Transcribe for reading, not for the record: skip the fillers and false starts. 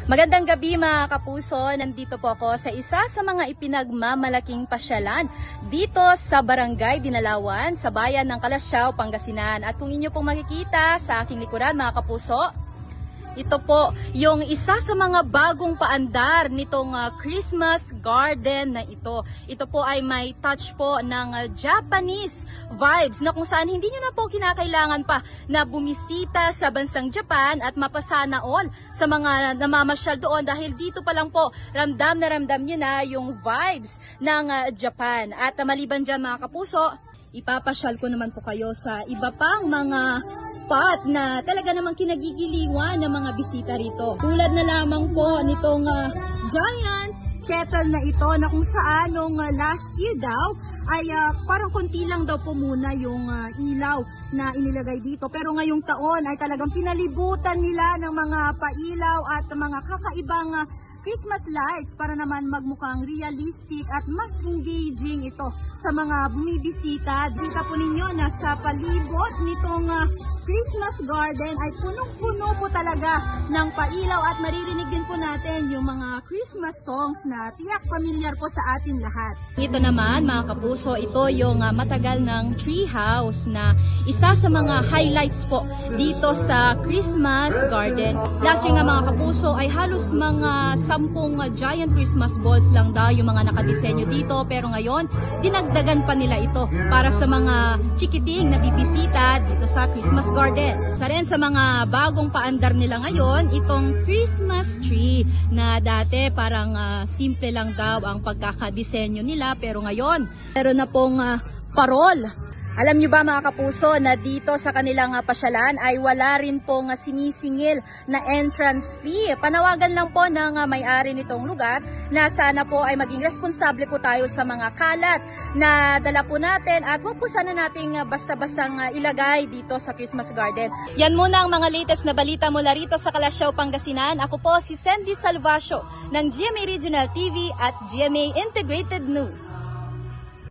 Magandang gabi mga kapuso, nandito po ako sa isa sa mga ipinagmamalaking pasyalan dito sa Barangay Dinalawan sa bayan ng Calasiao, Pangasinan. At kung inyo pong makikita sa aking likuran mga kapuso, ito po yung isa sa mga bagong paandar nitong Christmas garden na ito. Ito po ay may touch po ng Japanese vibes na kung saan hindi nyo na po kinakailangan pa na bumisita sa bansang Japan at mapasana all sa mga namamasyal doon dahil dito pa lang po ramdam nyo na yung vibes ng Japan. At maliban dyan mga kapuso, ipapasyal ko naman po kayo sa iba pang mga spot na talaga namang kinagigiliwan ng mga bisita rito. Tulad na lamang po nitong giant kettle na ito na kung saan nung last year daw ay parang konti lang daw po muna yung ilaw na inilagay dito. Pero ngayong taon ay talagang pinalibutan nila ng mga pailaw at mga kakaibang Christmas lights para naman magmukhang realistic at mas engaging ito sa mga bumibisita. Dito po ninyo na sa palibot nitong Christmas garden ay punong-puno po talaga ng pailaw at maririnig din po natin yung mga Christmas songs na tiyak familiar po sa atin lahat. Ito naman mga kapuso, ito yung matagal ng tree house na isa sa mga highlights po dito sa Christmas garden. Last year nga mga kapuso ay halos mga 10 giant Christmas balls lang daw yung mga nakadisenyo dito, pero ngayon dinagdagan pa nila ito para sa mga chikiting na bibisita dito sa Christmas garden. Sa rin sa mga bagong paandar nila ngayon, itong Christmas tree na dati parang simple lang daw ang pagkakadisenyo nila, pero ngayon meron na pong parol. Alam nyo ba mga kapuso na dito sa kanilang pasyalan ay wala rin pong sinisingil na entrance fee. Panawagan lang po ng may-ari nitong lugar na sana po ay maging responsable po tayo sa mga kalat na dala po natin at huwag po sana nating basta-bastang ilagay dito sa Christmas garden. Yan muna ang mga latest na balita mula rito sa Calasiao, Pangasinan. Ako po si Sandy Salvacio ng GMA Regional TV at GMA Integrated News.